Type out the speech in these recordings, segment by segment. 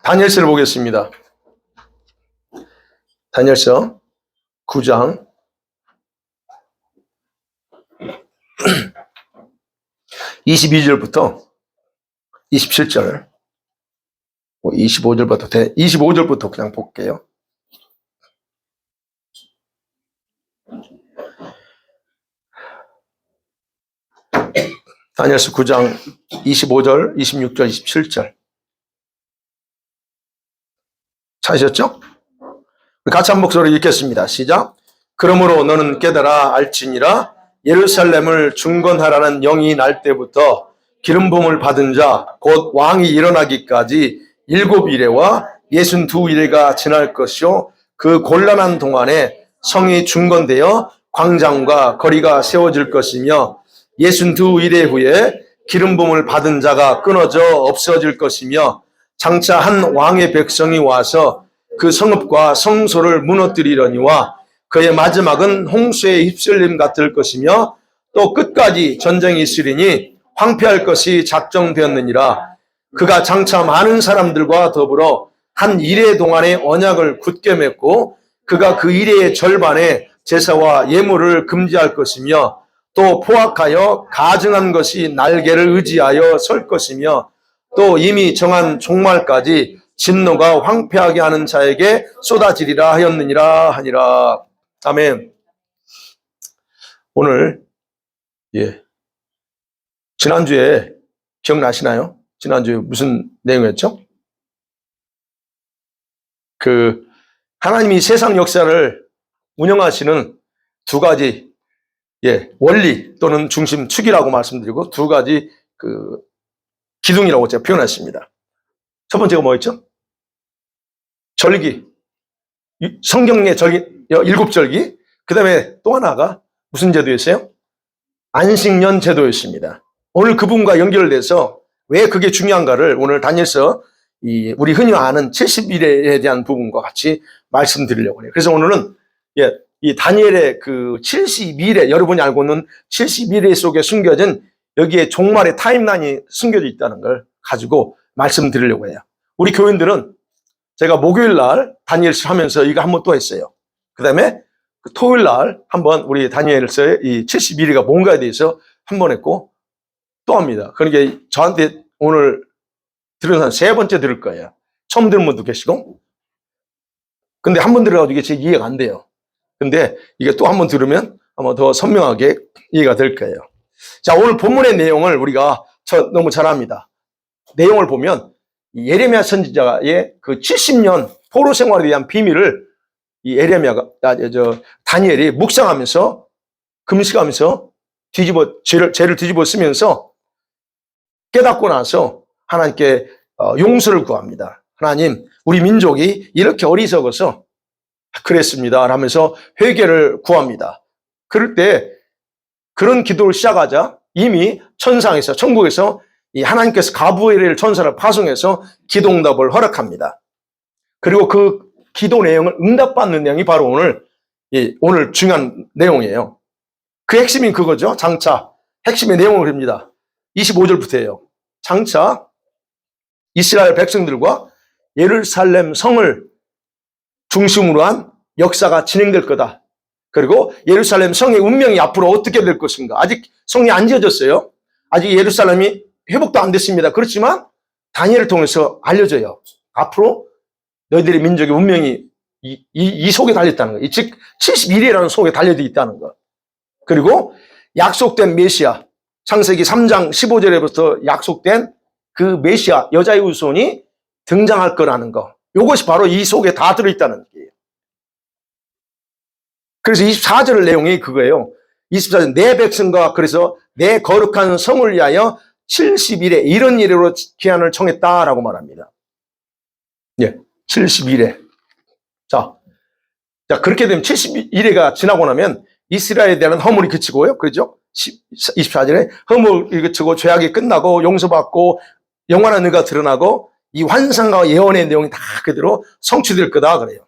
다니엘서를 보겠습니다. 다니엘서 9장 22절부터 27절 25절부터 그냥 볼게요. 다니엘서 9장 25절, 26절, 27절 찾으셨죠? 같이 한 목소리로 읽겠습니다. 시작. 그러므로 너는 깨달아 알지니라. 예루살렘을 중건하라는 영이 날 때부터 기름 부음을 받은 자 곧 왕이 일어나기까지 7이레와 62이레가 지날 것이요 그 곤란한 동안에 성이 중건되어 광장과 거리가 세워질 것이며 62이레 후에 기름 부음을 받은 자가 끊어져 없어질 것이며 장차 한 왕의 백성이 와서 그 성읍과 성소를 무너뜨리려니와 그의 마지막은 홍수에 휩쓸림 같을 것이며 또 끝까지 전쟁이 있으리니 황폐할 것이 작정되었느니라. 그가 장차 많은 사람들과 더불어 한 이레 동안의 언약을 굳게 맺고 그가 그 이레의 절반에 제사와 예물을 금지할 것이며 또 포악하여 가증한 것이 날개를 의지하여 설 것이며 또 이미 정한 종말까지 진노가 황폐하게 하는 자에게 쏟아지리라 하였느니라 하니라. 아멘. 오늘 지난주에 기억나시나요? 지난주에 무슨 내용이었죠? 하나님이 세상 역사를 운영하시는 두 가지 원리 또는 중심 축이라고 말씀드리고 두 가지 기둥이라고 제가 표현했습니다. 첫 번째가 뭐였죠? 절기. 성경의 절기, 7절기. 그 다음에 또 하나가 무슨 제도였어요? 안식년 제도였습니다. 오늘 그 부분과 연결돼서 왜 그게 중요한가를 오늘 다니엘서 우리 흔히 아는 70일에 대한 부분과 같이 말씀드리려고 해요. 그래서 오늘은 이 다니엘의 그 72일에 여러분이 알고 있는 72일 속에 숨겨진 여기에 종말의 타임라인이 숨겨져 있다는 걸 가지고 말씀드리려고 해요. 우리 교인들은 제가 목요일 날 다니엘서 하면서 이거 한번 또 했어요. 그 다음에 토요일 날 한번 우리 다니엘서의 이 71일가 뭔가에 대해서 한번 했고 또 합니다. 그러니까 저한테 오늘 들은 사람 세 번째 들을 거예요. 처음 들은 분도 계시고. 근데 한 번 들어가지고 이게 제 이해가 안 돼요. 근데 이게 또 한 번 들으면 아마 더 선명하게 이해가 될 거예요. 자, 오늘 본문의 내용을 우리가 너무 잘 압니다. 내용을 보면 예레미야 선지자의 그 70년 포로 생활에 대한 비밀을 이 다니엘이 묵상하면서 금식하면서 죄를 뒤집어 쓰면서 깨닫고 나서 하나님께 용서를 구합니다. 하나님, 우리 민족이 이렇게 어리석어서 그랬습니다 하면서 회개를 구합니다. 그럴 때 그런 기도를 시작하자 이미 천국에서 이 하나님께서 가브리엘 천사를 파송해서 기도응답을 허락합니다. 그리고 그 기도 내용을 응답받는 내용이 바로 오늘 중요한 내용이에요. 그 핵심이 그거죠. 장차 핵심의 내용을 그립니다. 25절부터예요. 장차 이스라엘 백성들과 예루살렘 성을 중심으로 한 역사가 진행될 거다. 그리고 예루살렘 성의 운명이 앞으로 어떻게 될 것인가. 아직 성이 안 지어졌어요. 아직 예루살렘이 회복도 안 됐습니다. 그렇지만 다니엘을 통해서 알려져요. 앞으로 너희들의 민족의 운명이 이 속에 달려있다는 거. 즉 71이라는 속에 달려져 있다는 거. 그리고 약속된 메시아, 창세기 3장 15절에부터 약속된 그 메시아, 여자의 후손이 등장할 거라는 거. 이것이 바로 이 속에 다 들어있다는 거예요. 그래서 24절 내용이 그거예요. 24절 내 백성과 그래서 내 거룩한 성을 위하여 70일에 이런 일으로 기한을 정했다라고 말합니다. 70일에. 자, 그렇게 되면 71회가 지나고 나면 이스라엘에 대한 허물이 그치고요. 그렇죠? 24절에 허물이 그치고 죄악이 끝나고 용서받고 영원한 의가 드러나고 이 환상과 예언의 내용이 다 그대로 성취될 거다 그래요.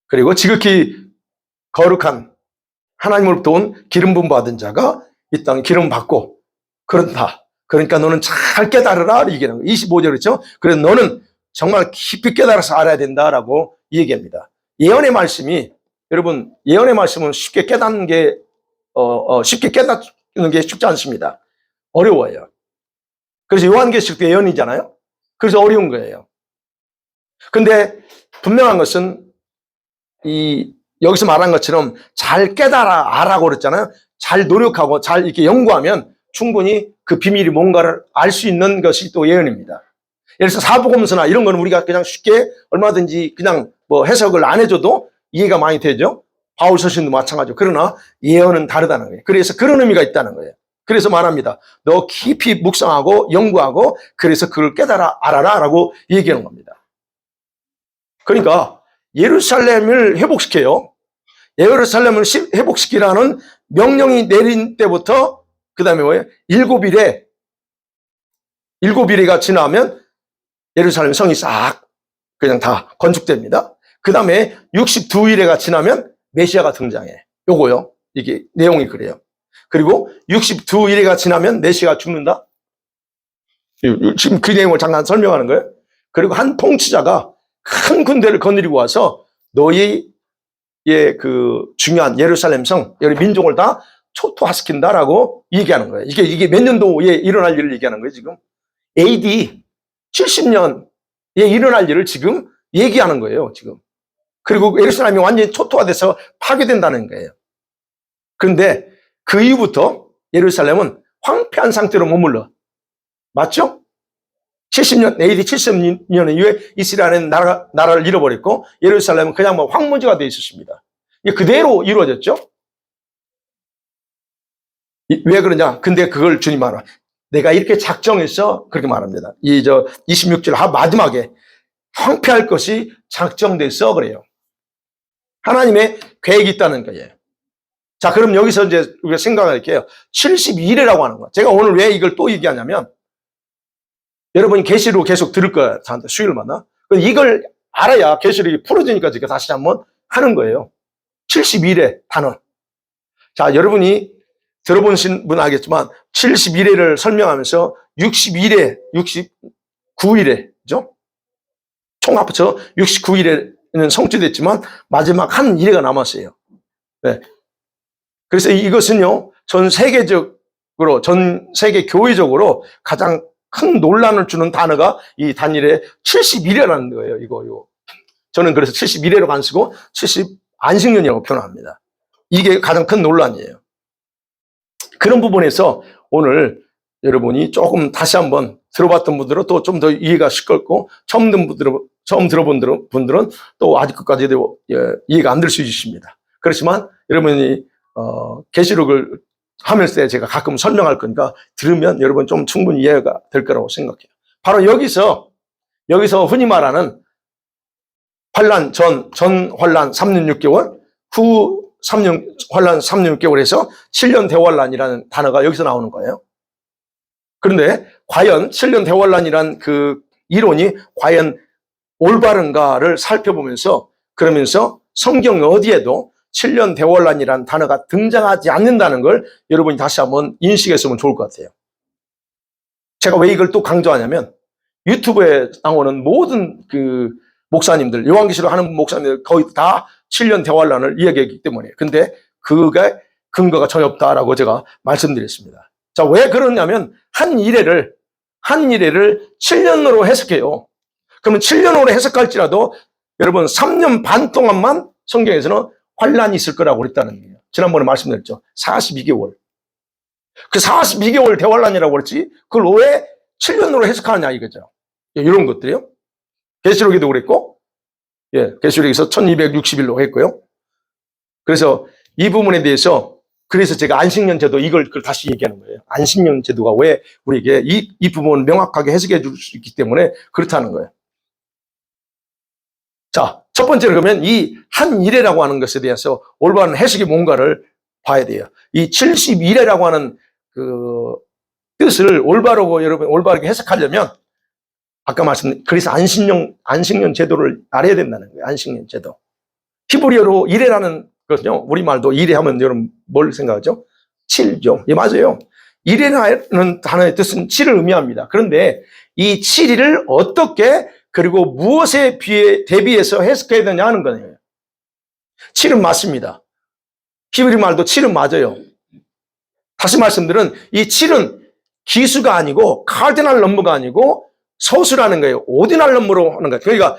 그리고 지극히 거룩한 하나님으로부터 온 기름 부음 받은 자가 이 땅에 기름 받고 그렇다. 그러니까 너는 잘 깨달으라 얘기하는 거예요. 25절 그렇죠? 그래서 너는 정말 깊이 깨달아서 알아야 된다라고 얘기합니다. 예언의 말씀이, 여러분, 예언의 말씀은 쉽게 깨닫는 게, 쉽게 깨닫는 게 쉽지 않습니다. 어려워요. 그래서 요한계시록도 예언이잖아요. 그래서 어려운 거예요. 근데 분명한 것은 여기서 말한 것처럼 잘 깨달아 알아고 그랬잖아요. 잘 노력하고 잘 이렇게 연구하면 충분히 그 비밀이 뭔가를 알 수 있는 것이 또 예언입니다. 예를 들어서 사복음서나 이런 거는 우리가 그냥 쉽게 얼마든지 그냥 뭐 해석을 안 해줘도 이해가 많이 되죠. 바울 서신도 마찬가지고. 그러나 예언은 다르다는 거예요. 그래서 그런 의미가 있다는 거예요. 그래서 말합니다. 너 깊이 묵상하고 연구하고 그래서 그걸 깨달아 알아라 라고 얘기하는 겁니다. 그러니까 예루살렘을 회복시켜요. 예루살렘을 회복시키라는 명령이 내린 때부터 그 다음에 뭐예요? 7일가 지나면 예루살렘 성이 싹 그냥 다 건축됩니다. 그 다음에 62일에가 지나면 메시아가 등장해. 요거요. 이게 내용이 그래요. 그리고 62일에가 지나면 메시아가 죽는다. 지금 그 내용을 잠깐 설명하는 거예요. 그리고 한 통치자가 큰 군대를 거느리고 와서 너희의 그 중요한 예루살렘 성, 여기 민족을 다 초토화시킨다라고 얘기하는 거예요. 이게 몇 년도에 일어날 일을 얘기하는 거예요, 지금. AD 70년에 일어날 일을 지금 얘기하는 거예요, 지금. 그리고 예루살렘이 완전히 초토화돼서 파괴된다는 거예요. 그런데 그 이후부터 예루살렘은 황폐한 상태로 머물러. 맞죠? 70년, AD 70년 이후에 이스라엘은 나라를 잃어버렸고 예루살렘은 그냥 뭐 황무지가 되어 있었습니다. 이게 그대로 이루어졌죠? 왜 그러냐? 근데 그걸 주님 말아. 내가 이렇게 작정해서 그렇게 말합니다. 26절 마지막에 황폐할 것이 작정돼서 그래요. 하나님의 계획이 있다는 거예요. 자, 그럼 여기서 이제 우리가 생각할게요. 72일이라고 하는 거. 제가 오늘 왜 이걸 또 얘기하냐면 여러분이 계시록 계속 들을 거야. 수요일마다. 이걸 알아야 계시록이 풀어지니까 제가 다시 한번 하는 거예요. 72일의 단어. 자, 여러분이 들어보신 분 알겠지만 71회를 설명하면서 62일에 69일에 그죠? 총 합쳐 69일에는 성취됐지만 마지막 한 일회가 남았어요. 네. 그래서 이것은요 전 세계 교회적으로 가장 큰 논란을 주는 단어가 이 단일에 71회라는 거예요. 이거. 저는 그래서 71회로 안 쓰고 70 안식년이라고 표현합니다. 이게 가장 큰 논란이에요. 그런 부분에서 오늘 여러분이 조금 다시 한번 들어봤던 분들은 또 좀 더 이해가 쉽고 처음 들어본 분들은 또 아직 끝까지도 이해가 안 될 수 있습니다. 그렇지만 여러분이 계시록을 하면서 제가 가끔 설명할 거니까 들으면 여러분 좀 충분히 이해가 될 거라고 생각해요. 바로 여기서 흔히 말하는 환란 전 환란 3년 6개월, 후 환란 3년 6개월에서 7년 대환란이라는 단어가 여기서 나오는 거예요. 그런데 과연 7년 대환란이란 그 이론이 과연 올바른가를 살펴보면서 그러면서 성경 어디에도 7년 대환란이라는 단어가 등장하지 않는다는 걸 여러분이 다시 한번 인식했으면 좋을 것 같아요. 제가 왜 이걸 또 강조하냐면 유튜브에 나오는 모든 그 목사님들, 요한계시록 하는 목사님들 거의 다 7년 대환란을 이야기하기 때문에. 근데 그게 근거가 전혀 없다라고 제가 말씀드렸습니다. 자, 왜 그러냐면 한 일회를 7년으로 해석해요. 그러면 7년으로 해석할지라도 여러분 3년 반 동안만 성경에서는 환란이 있을 거라고 그랬다는 거예요. 지난번에 말씀드렸죠. 42개월. 그 42개월 대환란이라고 그랬지 그걸 왜 7년으로 해석하느냐 이거죠. 이런 것들이요. 계시록에도 그랬고 계시록에서 1260일로 했고요. 그래서 이 부분에 대해서 그래서 제가 안식년 제도 이걸 다시 얘기하는 거예요. 안식년 제도가 왜 우리에게 이 부분을 명확하게 해석해 줄 수 있기 때문에 그렇다는 거예요. 자, 첫 번째로 그러면 이 한 일회라고 하는 것에 대해서 올바른 해석이 뭔가를 봐야 돼요. 이 71회라고 하는 그 뜻을 올바르게 해석하려면 아까 그래서 안식년 제도를 알아야 된다는 거예요. 안식년 제도. 히브리어로 일회라는 것은요, 우리말도 일회하면 여러분 뭘 생각하죠? 7죠. 예, 맞아요. 일회라는 단어의 뜻은 7을 의미합니다. 그런데 이 7일을 어떻게 그리고 무엇에 대비해서 해석해야 되냐 하는 거예요. 7은 맞습니다. 히브리 말도 7은 맞아요. 다시 말씀드린 이 7은 기수가 아니고 카디널 넘버가 아니고 소수라는 거예요. 오디널 넘버로 하는 거예요. 그러니까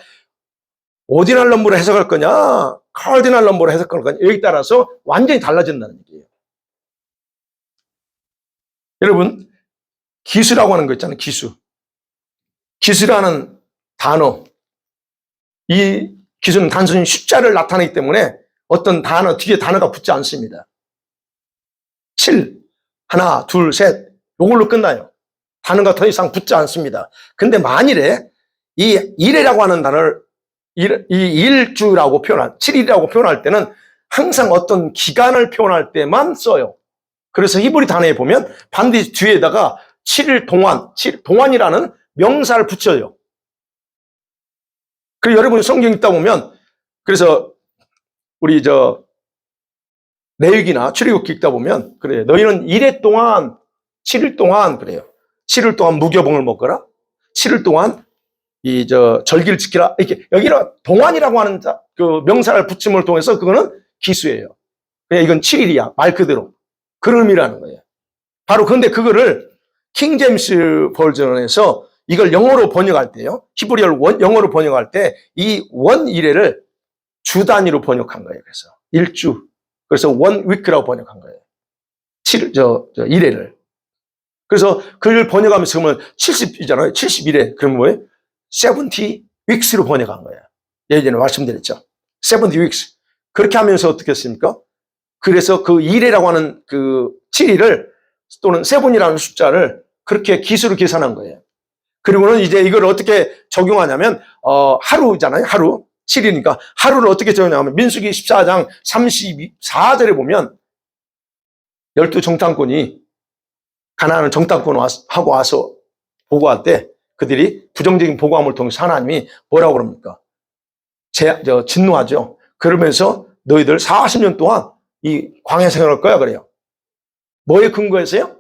오디널 넘버로 해석할 거냐 카디널 넘버로 해석할 거냐 여기 따라서 완전히 달라진다는 얘기예요. 여러분 기수라고 하는 거 있잖아요. 기수. 기수라는 단어, 이 기수는 단순히 숫자를 나타내기 때문에 어떤 단어, 뒤에 단어가 붙지 않습니다. 7, 하나, 둘, 셋, 이걸로 끝나요. 단어가 더 이상 붙지 않습니다. 근데 만일에 이 1이라고 하는 단어를 이 일주라고 표현할, 7일이라고 표현할 때는 항상 어떤 기간을 표현할 때만 써요. 그래서 히브리 단어에 보면 반드시 뒤에다가 7일 동안, 동안이라는 명사를 붙여요. 그리고 여러분이 성경 읽다 보면, 그래서 우리 레위기나 출애굽기 읽다 보면, 그래요. 너희는 1회 동안, 7일 동안, 그래요. 7일 동안 무교봉을 먹거라. 7일 동안 절기를 지키라. 이렇게, 여기는 동안이라고 하는 그 명사를 붙임을 통해서 그거는 기수예요. 그냥 이건 7일이야. 말 그대로. 그런 의미라는 거예요. 바로 근데 그거를 킹제임스 버전에서 이걸 영어로 번역할 때요. 히브리어를 영어로 번역할 때 이 원 일회를 주 단위로 번역한 거예요. 그래서 일주. 그래서 원 위크라고 번역한 거예요. 1회를. 그래서 그걸 번역하면서 그러면 70이잖아요. 71회. 그럼 뭐예요? 70 weeks로 번역한 거예요. 예전에 말씀드렸죠. 70 weeks. 그렇게 하면서 어떻게 했습니까? 그래서 그 1회라고 하는 그 7일을 또는 7이라는 숫자를 그렇게 기수로 계산한 거예요. 그리고는 이제 이걸 어떻게 적용하냐면, 하루잖아요. 하루. 7이니까 하루를 어떻게 적용하냐면, 민수기 14장 34절에 보면, 12정탐꾼이 가나안을 정탐꾼 하고 와서 보고할 때, 그들이 부정적인 보고함을 통해서 하나님이 뭐라고 그럽니까? 진노하죠. 그러면서 너희들 40년 동안 이 광야 생활할 거야, 그래요. 뭐에 근거해서요?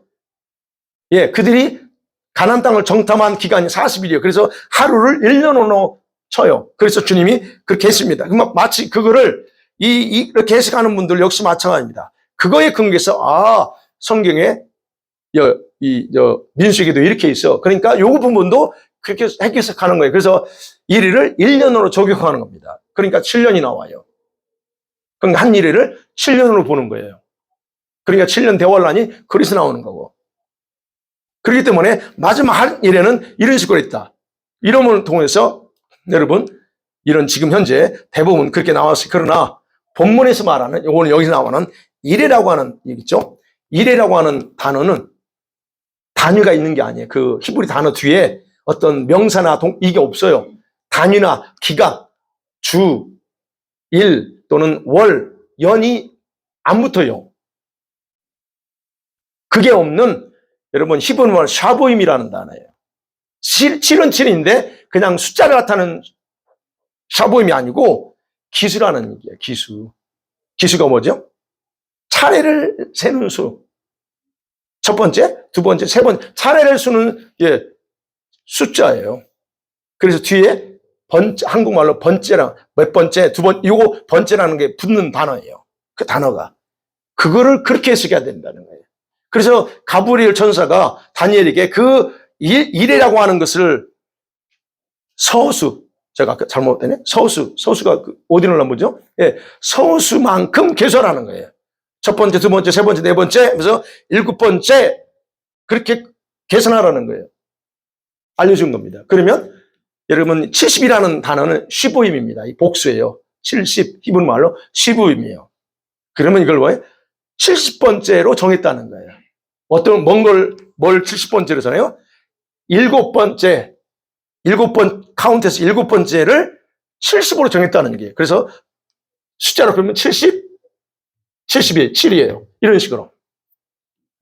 예, 그들이 가나안 땅을 정탐한 기간이 40일이에요. 그래서 하루를 1년으로 쳐요. 그래서 주님이 그렇게 했습니다. 마치 그거를 이렇게 해석하는 분들 역시 마찬가지입니다. 그거에 근거해서 성경에 민수기도 이렇게 있어. 그러니까 요 부분도 그렇게 해석하는 거예요. 그래서 1일을 1년으로 적용하는 겁니다. 그러니까 7년이 나와요. 그러니까 한 1일을 7년으로 보는 거예요. 그러니까 7년 대환란이 그리스 나오는 거고. 그렇기 때문에 마지막 한 일에는 이런 식으로 있다. 이름을 통해서 여러분 이런 지금 현재 대부분 그렇게 나왔어요. 그러나 본문에서 말하는 요거는 여기서 나오는 일회라고 하는 얘기죠. 일회라고 하는 단어는 단위가 있는 게 아니에요. 그 히브리 단어 뒤에 어떤 명사나 이게 없어요. 단위나 기간, 주, 일 또는 월, 연이 안 붙어요. 그게 없는 여러분 히브리말 샤보임이라는 단어예요. 7은 7인데 그냥 숫자를 나타내는 샤보임이 아니고 기수라는 얘기예요. 기수. 기수가 뭐죠? 차례를 세는 수. 첫 번째, 두 번째, 세 번째. 차례를 수는 숫자예요. 그래서 뒤에 한국말로 번째랑 몇 번째, 두 번, 요거 번째라는 게 붙는 단어예요. 그 단어가. 그거를 그렇게 해석해야 된다는 거예요. 그래서 가브리엘 천사가 다니엘에게 그 일이라고 하는 것을 서수, 제가 아까 잘못했네? 서수가 오디널 넘버죠? 예, 서수만큼 계산하는 거예요. 첫 번째, 두 번째, 세 번째, 네 번째, 그래서 7번째, 그렇게 계산하라는 거예요. 알려준 겁니다. 그러면 여러분 70이라는 단어는 시부임입니다. 이 복수예요. 70, 히브리 말로 시부임이에요. 그러면 이걸 왜 70번째로 정했다는 거예요. 어떤 뭘 70번째로 정해요? 7번째, 7번 카운트에서 7번째를 70으로 정했다는 게. 그래서 숫자로 그러면 70, 72, 7이에요. 이런 식으로.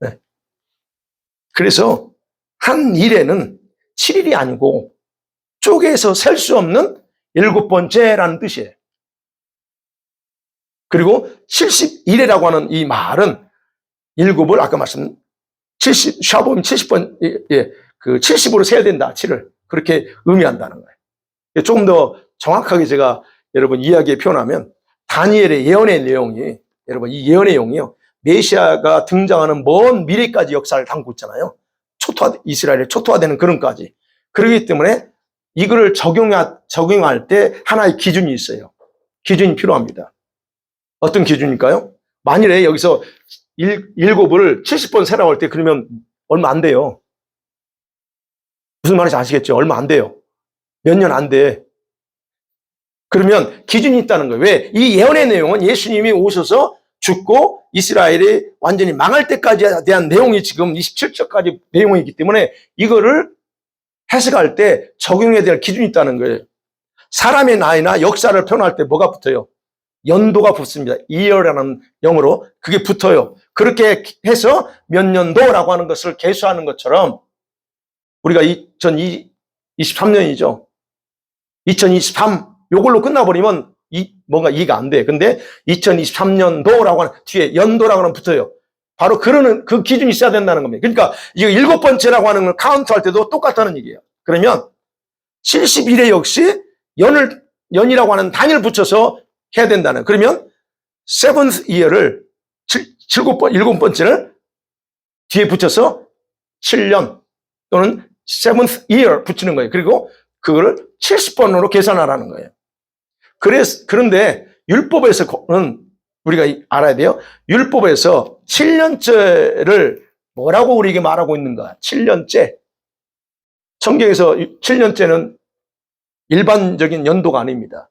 네. 그래서 한 일에는 7일이 아니고 쪼개서 셀 수 없는 7번째라는 뜻이에요. 그리고 71회라고 하는 이 말은 7을 아까 말씀 70, 샤보임 70번, 그 70으로 세야 된다. 7을. 그렇게 의미한다는 거예요. 조금 더 정확하게 제가 여러분 이야기에 표현하면 다니엘의 예언의 내용이 여러분 이 예언의 내용이요. 메시아가 등장하는 먼 미래까지 역사를 담고 있잖아요. 이스라엘의 초토화되는 그런까지. 그렇기 때문에 이거를 적용할 때 하나의 기준이 있어요. 기준이 필요합니다. 어떤 기준일까요? 만일에 여기서 7을 70번 세라고 할 때 그러면 얼마 안 돼요. 무슨 말인지 아시겠죠? 얼마 안 돼요. 몇 년 안 돼. 그러면 기준이 있다는 거예요. 왜? 이 예언의 내용은 예수님이 오셔서 죽고 이스라엘이 완전히 망할 때까지에 대한 내용이 지금 27절까지 내용이기 때문에 이거를 해석할 때 적용해야 될 기준이 있다는 거예요. 사람의 나이나 역사를 표현할 때 뭐가 붙어요? 연도가 붙습니다. year라는 영어로 그게 붙어요. 그렇게 해서 몇 년도라고 하는 것을 계수하는 것처럼 우리가 2023년이죠. 2023 요걸로 끝나버리면 뭔가 이해가 안 돼. 근데 2023년도라고 하는 뒤에 연도라고 하는 붙어요. 바로 그 기준이 있어야 된다는 겁니다. 그러니까 이거 7번째라고 하는 걸 카운트할 때도 똑같다는 얘기예요. 그러면 71회 역시 연이라고 하는 단위를 붙여서 해야 된다는. 그러면 seventh year를 7번째를 뒤에 붙여서 7년 또는 seventh year 붙이는 거예요. 그리고 그거를 70번으로 계산하라는 거예요. 그런데 율법에서는 우리가 알아야 돼요. 율법에서 7년째를 뭐라고 우리에게 말하고 있는가? 7년째. 성경에서 7년째는 일반적인 연도가 아닙니다.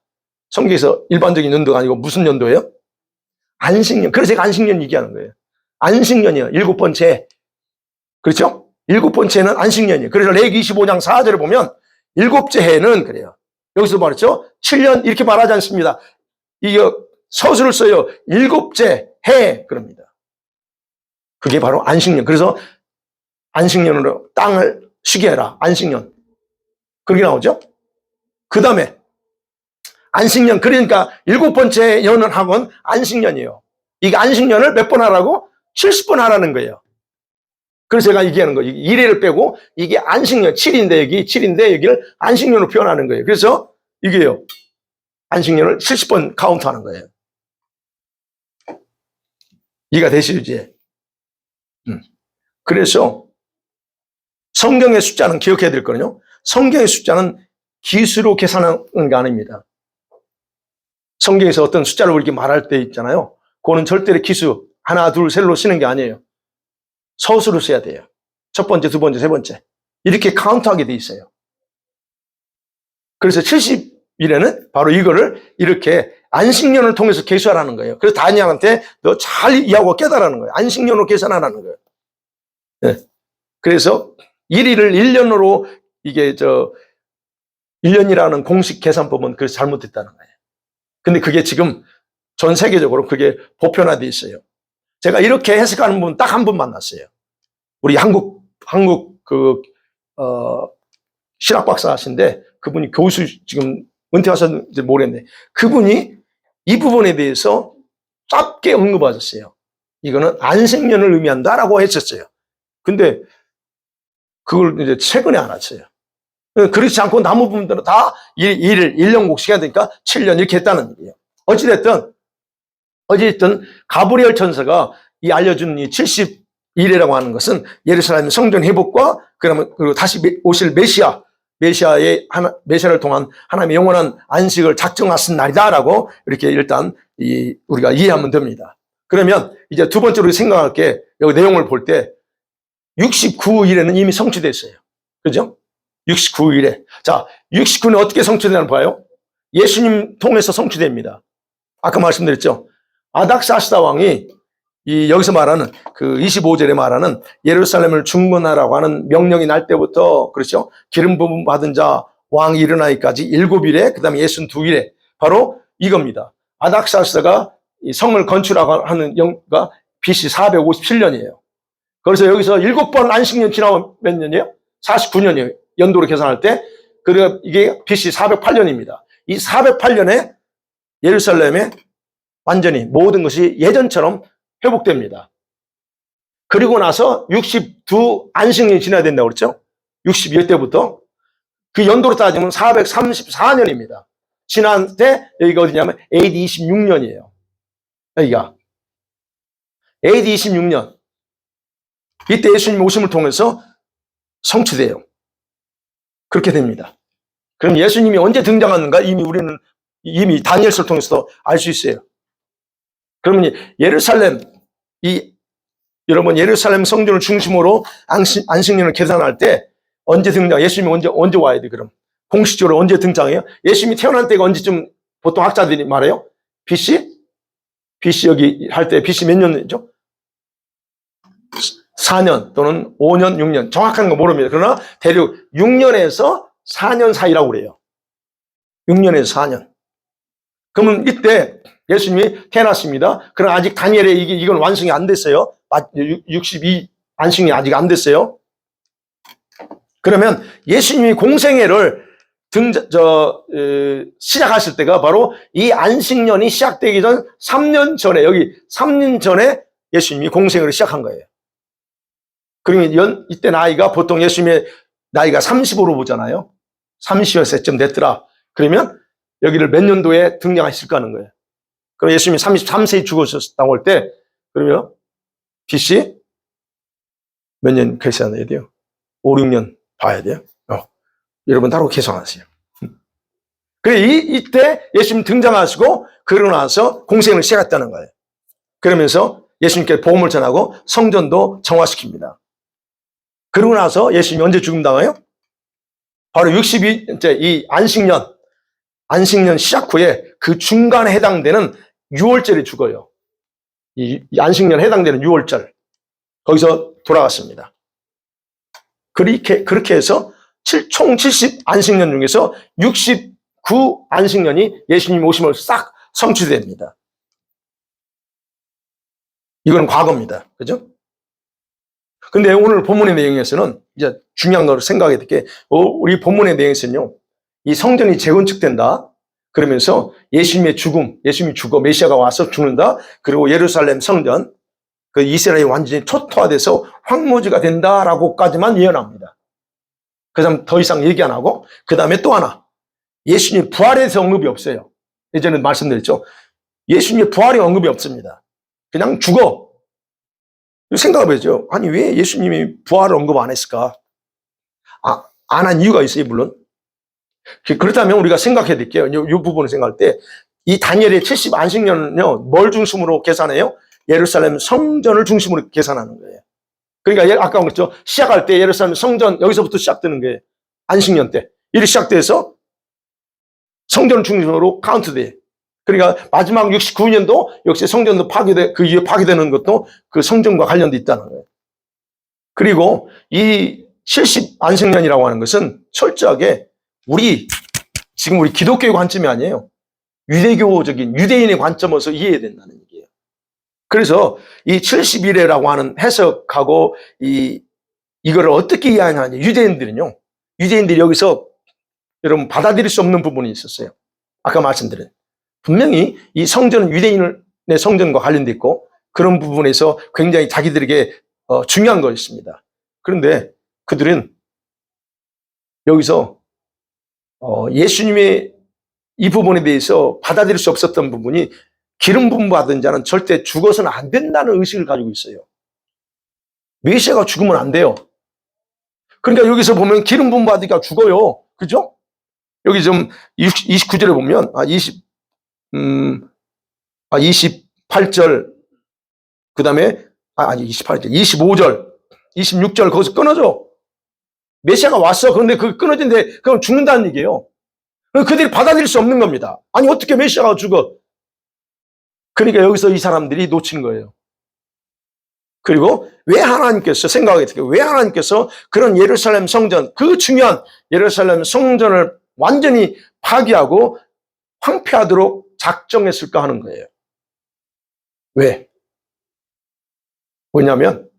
성경에서 일반적인 연도가 아니고 무슨 연도예요? 안식년. 그래서 제가 안식년 얘기하는 거예요. 안식년이요. 7번째. 그렇죠? 7번째는 안식년이에요. 그래서 레위기 25장 4절을 보면 7째 해는 그래요. 여기서 말했죠? 7년 이렇게 말하지 않습니다. 이게 서술을 써요. 7째 해 그럽니다. 그게 바로 안식년. 그래서 안식년으로 땅을 쉬게 해라. 안식년. 그렇게 나오죠? 그 다음에 안식년. 그러니까 7번째 연은 학원 안식년이에요. 이게 안식년을 몇 번 하라고? 70번 하라는 거예요. 그래서 제가 얘기하는 거예요. 1회를 빼고 이게 안식년 7인데 여기 7인데 여기를 안식년으로 표현하는 거예요. 그래서 이게요. 안식년을 70번 카운트하는 거예요. 이해가 되시지? 그래서 성경의 숫자는 기억해야 될 거는요. 성경의 숫자는 기수로 계산하는 게 아닙니다. 성경에서 어떤 숫자를 이렇게 말할 때 있잖아요. 그거는 절대로 기수 하나, 둘, 셋로 쓰는 게 아니에요. 서수로 써야 돼요. 첫 번째, 두 번째, 세 번째. 이렇게 카운트하게 돼 있어요. 그래서 70일에는 바로 이거를 이렇게 안식년을 통해서 계수하라는 거예요. 그래서 다니엘한테 너 잘 이해하고 깨달으라는 거예요. 안식년으로 계산하라는 거예요. 네. 그래서 1일을 1년으로 이게 1년이라는 공식 계산법은 그래서 잘못됐다는 거예요. 근데 그게 지금 전 세계적으로 그게 보편화되어 있어요. 제가 이렇게 해석하는 분 딱 한 분 만났어요. 우리 한국 신학 박사하신데 그분이 교수 지금 은퇴하셨는지 모르겠는데 그분이 이 부분에 대해서 짧게 언급하셨어요. 이거는 안식년을 의미한다라고 했었어요. 근데 그걸 이제 최근에 알았어요. 그렇지 않고 나머지 부분들은 다 1년곡씩 해야 되니까 7년 이렇게 했다는 얘기예요. 어찌됐든 가브리엘 천사가 알려준 이 70일이라고 하는 것은 예루살렘 성전 회복과 그리고 다시 오실 메시아를 통한 하나님의 영원한 안식을 작정하신 날이다라고 이렇게 일단 우리가 이해하면 됩니다. 그러면 이제 두 번째로 생각할 게 여기 내용을 볼 때 69일에는 이미 성취됐어요. 그죠? 69일에. 자, 69일은 어떻게 성취되나 봐요? 예수님 통해서 성취됩니다. 아까 말씀드렸죠? 아닥사스다 왕이 여기서 말하는 그 25절에 말하는 예루살렘을 중건하라고 하는 명령이 날 때부터 그렇죠? 기름 부음 받은 자 왕이 일어나기까지 7일에 그다음에 62일에 바로 이겁니다. 아닥사스다가 성을 건축하고 하는 영가 BC 457년이에요. 그래서 여기서 7번 안식년 지나면 몇 년이에요? 49년이에요. 연도로 계산할 때. 그리고 이게 BC 408년입니다. 이 408년에 예루살렘에 완전히 모든 것이 예전처럼 회복됩니다. 그리고 나서 62 안식년이 지나야 된다고 그랬죠? 62일 때부터. 그 연도로 따지면 434년입니다. 지난 때 여기가 어디냐면 AD 26년이에요. 여기가 AD 26년. 이때 예수님 오심을 통해서 성취돼요. 그렇게 됩니다. 그럼 예수님이 언제 등장하는가 우리는 이미 다니엘서를 통해서도 알 수 있어요. 그러면 여러분 예루살렘 성전을 중심으로 안식년을 계산할 때 언제 예수님이 언제 와야 돼? 그럼 공식적으로 언제 등장해요? 예수님이 태어난 때가 언제쯤 보통 학자들이 말해요? BC 여기 할 때 BC 몇 년이죠? 4년 또는 5년, 6년 정확한 거 모릅니다. 그러나 대략 6년에서 4년 사이라고 그래요. 6년에서 4년. 그러면 이때 예수님이 태어났습니다. 그러나 아직 다니엘의 이건 완성이 안 됐어요. 62 안식년이 아직 안 됐어요. 그러면 예수님이 공생애를 시작하실 때가 바로 이 안식년이 시작되기 전 3년 전에, 여기 3년 전에 예수님이 공생애를 시작한 거예요. 그러면 이때 나이가 보통 예수님의 나이가 30으로 보잖아요. 30세쯤 됐더라. 그러면 여기를 몇 년도에 등장하실까 하는 거예요. 그럼 예수님이 33세에 죽으셨다고 할 때, 그러면 BC 몇 년 계산해야 돼요? 5, 6년 봐야 돼요. 여러분 따로 계산하세요. 그래, 이때 예수님 등장하시고, 그러고 나서 공생을 시작했다는 거예요. 그러면서 예수님께 복음을 전하고 성전도 정화시킵니다. 그러고 나서 예수님이 언제 죽음당해요? 바로 62째 이 안식년 시작 후에 그 중간에 해당되는 6월절에 죽어요. 이 안식년에 해당되는 6월절. 거기서 돌아갔습니다. 그렇게 해서 총 70 안식년 중에서 69 안식년이 예수님 오심을 싹 성취됩니다. 이건 과거입니다. 그죠? 근데 오늘 본문의 내용에서는 이제 중요한 걸 생각해야 될 게, 우리 본문의 내용에서는요, 이 성전이 재건축된다. 그러면서 예수님이 죽어 메시아가 와서 죽는다. 그리고 예루살렘 성전, 그 이스라엘이 완전히 초토화돼서 황무지가 된다라고까지만 예언합니다. 그 다음 더 이상 얘기 안 하고, 그 다음에 또 하나, 예수님 부활에 대해서 언급이 없어요. 예전에 말씀드렸죠. 예수님의 부활의 언급이 없습니다. 그냥 죽어. 생각해보죠. 아니, 왜 예수님이 부활을 언급 안 했을까? 안 한 이유가 있어요, 물론. 그렇다면 우리가 생각해야 될게요. 이 부분을 생각할 때, 이 다니엘의 70 안식년은요, 뭘 중심으로 계산해요? 예루살렘 성전을 중심으로 계산하는 거예요. 그러니까 아까 그랬죠. 시작할 때 예루살렘 성전, 여기서부터 시작되는 거예요. 안식년 때. 일이 시작돼서 성전 중심으로 카운트돼요. 그러니까 마지막 69년도 역시 성전도 그 이후에 파괴되는 것도 그 성전과 관련돼 있다는 거예요. 그리고 이 70 안식년이라고 하는 것은 철저하게 지금 우리 기독교의 관점이 아니에요. 유대교적인 유대인의 관점에서 이해해야 된다는 얘기예요. 그래서 이 70일이라고 하는 해석하고 이거를 어떻게 이해하냐. 유대인들이 여기서 여러분 받아들일 수 없는 부분이 있었어요. 아까 말씀드린. 분명히 이 성전은 유대인의 성전과 관련돼 있고 그런 부분에서 굉장히 자기들에게 중요한 것입니다. 그런데 그들은 여기서 예수님의 이 부분에 대해서 받아들일 수 없었던 부분이 기름 부음 받은 자는 절대 죽어서는 안 된다는 의식을 가지고 있어요. 메시아가 죽으면 안 돼요. 그러니까 여기서 보면 기름 부음 받으니까 죽어요. 그죠? 여기 좀 29절에 보면 28절 그다음에 28절 25절 26절 거기서 끊어져. 메시아가 왔어. 그런데 그 끊어진데 그럼 죽는다는 얘기예요. 그들이 받아들일 수 없는 겁니다. 아니 어떻게 메시아가 죽어? 그러니까 여기서 이 사람들이 놓친 거예요. 그리고 왜 하나님께서 그런 예루살렘 성전, 그 중요한 예루살렘 성전을 완전히 파괴하고 황폐하도록 작정했을까 하는 거예요. 왜? 왜냐하면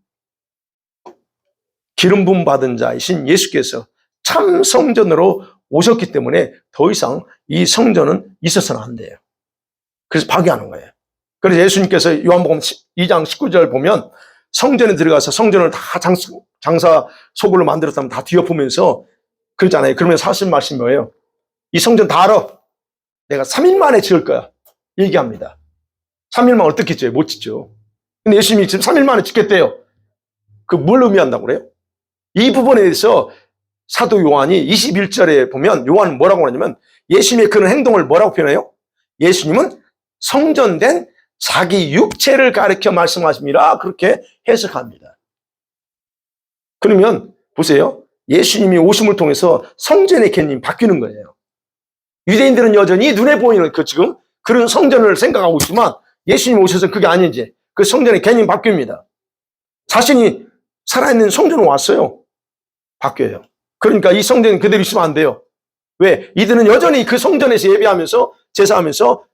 기름 부음 받은 자이신 예수께서 참 성전으로 오셨기 때문에 더 이상 이 성전은 있어서는 안 돼요. 그래서 파괴하는 거예요. 그래서 예수님께서 요한복음 2장 19절 보면 성전에 들어가서 성전을 다 장사 소굴로 만들었다면 다 뒤엎으면서 그렇잖아요. 그러면서 하신 말씀이 뭐예요? 이 성전 다 알아. 내가 3일 만에 지을 거야. 얘기합니다. 3일 만에 어떻게 지어요? 못 짓죠. 근데 예수님이 지금 3일 만에 짓겠대요. 그 뭘 의미한다고 그래요? 이 부분에 대해서 사도 요한이 21절에 보면 요한은 뭐라고 하냐면 예수님의 그런 행동을 뭐라고 표현해요? 예수님은 성전된 자기 육체를 가리켜 말씀하십니다. 그렇게 해석합니다. 그러면 보세요. 예수님이 오심을 통해서 성전의 개념이 바뀌는 거예요. 유대인들은 여전히 눈에 보이는 지금 그런 성전을 생각하고 있지만 예수님이 오셔서 그게 아닌지 그 성전의 개념이 바뀝니다. 자신이 살아있는 성전으로 왔어요. 바뀌어요. 그러니까 이 성전이 그대로 있으면 안 돼요. 왜? 이들은 여전히 그 성전에서 예배하면서 제사하면서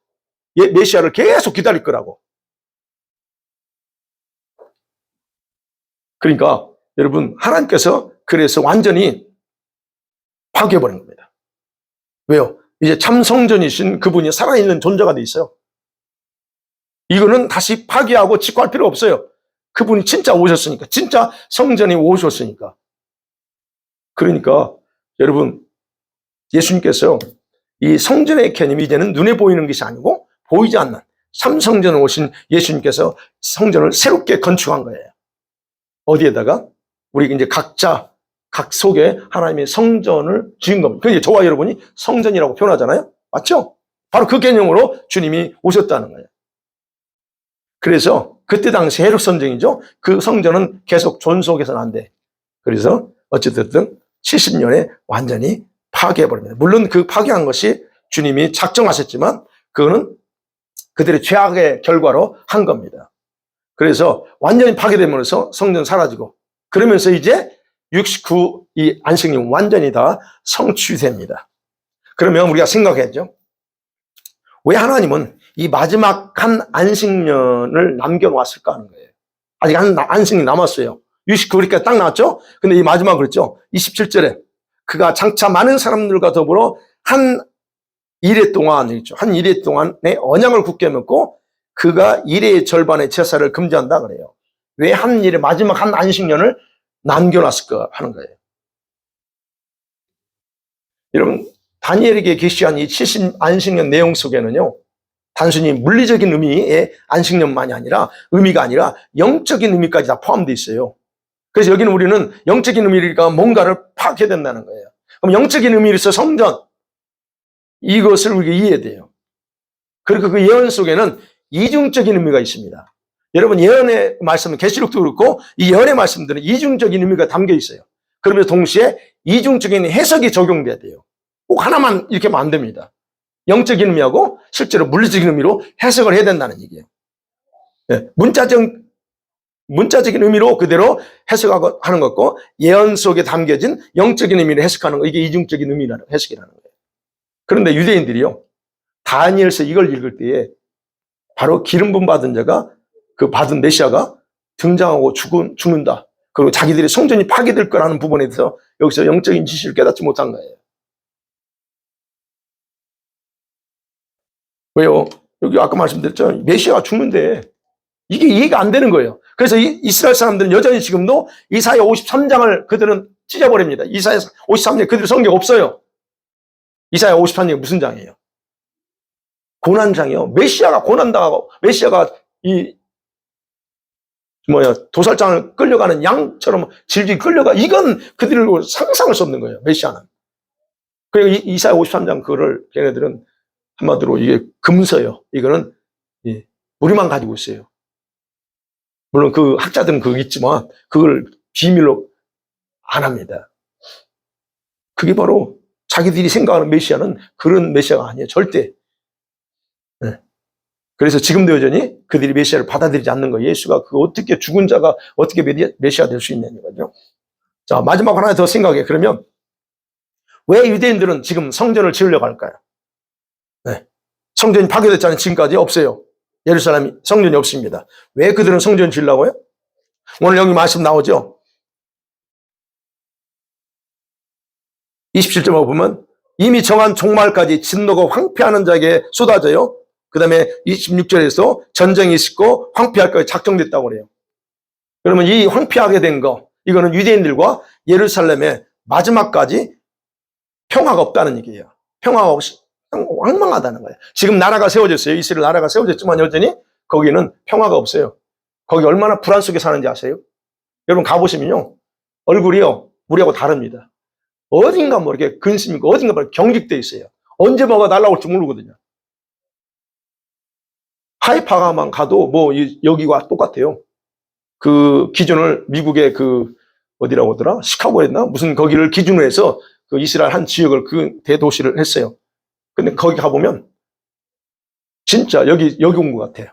메시아를 계속 기다릴 거라고. 그러니까 여러분 하나님께서 그래서 완전히 파괴해버린 겁니다. 왜요? 이제 참 성전이신 그분이 살아있는 존재가 돼 있어요. 이거는 다시 파괴하고 직구할 필요 없어요. 그분이 진짜 오셨으니까. 진짜 성전이 오셨으니까. 그러니까 여러분 예수님께서 이 성전의 개념이 이제는 눈에 보이는 것이 아니고 보이지 않는 삼성전에 오신 예수님께서 성전을 새롭게 건축한 거예요. 어디에다가? 우리 이제 각자 각 속에 하나님의 성전을 지은 겁니다. 그게 저와 여러분이 성전이라고 표현하잖아요. 맞죠? 바로 그 개념으로 주님이 오셨다는 거예요. 그래서 그때 당시 헤롯 선생이죠. 그 성전은 계속 존속해서는 안 돼. 그래서 어쨌든 70년에 완전히 파괴해버립니다. 물론 그 파괴한 것이 주님이 작정하셨지만 그거는 그들의 죄악의 결과로 한 겁니다. 그래서 완전히 파괴되면서 성전 사라지고 그러면서 이제 69 이 안식년 완전히 다 성취됩니다. 그러면 우리가 생각했죠. 왜 하나님은 이 마지막 한 안식년을 남겨놓았을까 하는 거예요. 아직 한 안식년이 남았어요. 69일까지 딱 나왔죠. 근데 이 마지막 그랬죠. 27절에 그가 장차 많은 사람들과 더불어 한 일해 동안 한 일해 동안의 언약을 굳게 맺고 그가 일의 절반의 제사를 금지한다 그래요. 왜 한 일의 마지막 한 안식년을 남겨놨을까 하는 거예요. 여러분 다니엘에게 계시한 이 70 안식년 내용 속에는요. 단순히 물리적인 의미의 안식년만이 아니라 의미가 아니라 영적인 의미까지 다 포함되어 있어요. 그래서 여기는 우리는 영적인 의미니까 뭔가를 파악해야 된다는 거예요. 그럼 영적인 의미로서 성전 이것을 우리가 이해해야 돼요. 그리고 그 예언 속에는 이중적인 의미가 있습니다. 여러분 예언의 말씀은 계시록도 그렇고 이 예언의 말씀들은 이중적인 의미가 담겨 있어요. 그러면서 동시에 이중적인 해석이 적용돼야 돼요. 꼭 하나만 이렇게 하면 안 됩니다. 영적인 의미하고 실제로 물리적인 의미로 해석을 해야 된다는 얘기예요. 네, 문자적인 의미로 그대로 해석하고 하는 것과 예언 속에 담겨진 영적인 의미를 해석하는 거 이게 이중적인 의미라는 해석이라는 거예요. 그런데 유대인들이요. 다니엘서 이걸 읽을 때에 바로 기름 부음 받은 자가 그 받은 메시아가 등장하고 죽는다. 그리고 자기들의 성전이 파괴될 거라는 부분에 대해서 여기서 영적인 지식을 깨닫지 못한 거예요. 왜요? 여기 아까 말씀드렸죠. 메시아가 죽는데 이게 이해가 안 되는 거예요. 그래서 이스라엘 사람들은 여전히 지금도 이사야 53장을 그들은 찢어버립니다. 이사야 53장 그들 성경 없어요. 이사야 53장이 무슨 장이에요? 고난장이요. 메시아가 고난당하고 메시아가 도살장을 끌려가는 양처럼 질질 끌려가. 이건 그들을 상상할 수 없는 거예요. 메시아는. 그리고 이사야 53장 그거를 걔네들은 한마디로 이게 금서예요. 이거는 우리만 가지고 있어요. 물론 그 학자들은 그거 있지만 그걸 비밀로 안 합니다. 그게 바로 자기들이 생각하는 메시아는 그런 메시아가 아니에요. 절대. 네. 그래서 지금도 여전히 그들이 메시아를 받아들이지 않는 거예요. 예수가 그 어떻게 죽은 자가 어떻게 메시아 될 수 있냐는 거죠. 자, 마지막 하나 더 생각해. 그러면 왜 유대인들은 지금 성전을 지으려고 할까요? 네. 성전이 파괴됐잖아요. 지금까지 없어요. 예루살렘이 성전이 없습니다. 왜 그들은 성전을 지으려고요? 오늘 여기 말씀 나오죠. 27절 보면 이미 정한 종말까지 진노가 황폐하는 자에게 쏟아져요. 그 다음에 26절에서 전쟁이 있고 황폐할 것이 작정됐다고 그래요. 그러면 이 황폐하게 된 거 이거는 유대인들과 예루살렘의 마지막까지 평화가 없다는 얘기예요. 평화가 없이 황망하다는 거예요. 지금 나라가 세워졌어요. 이스라엘 나라가 세워졌지만 여전히 거기는 평화가 없어요. 거기 얼마나 불안 속에 사는지 아세요? 여러분 가보시면요. 얼굴이요. 우리하고 다릅니다. 어딘가 모르게 근심 있고 어딘가 모르게 경직돼 있어요. 언제 뭐가 날아올지 모르거든요. 하이파가만 가도 뭐 여기와 똑같아요. 그 기준을 미국의 그 어디라고 하더라? 시카고였나? 무슨 거기를 기준으로 해서 그 이스라엘 한 지역을 그 대도시를 했어요. 근데 거기 가보면 진짜 여기 온 것 같아요.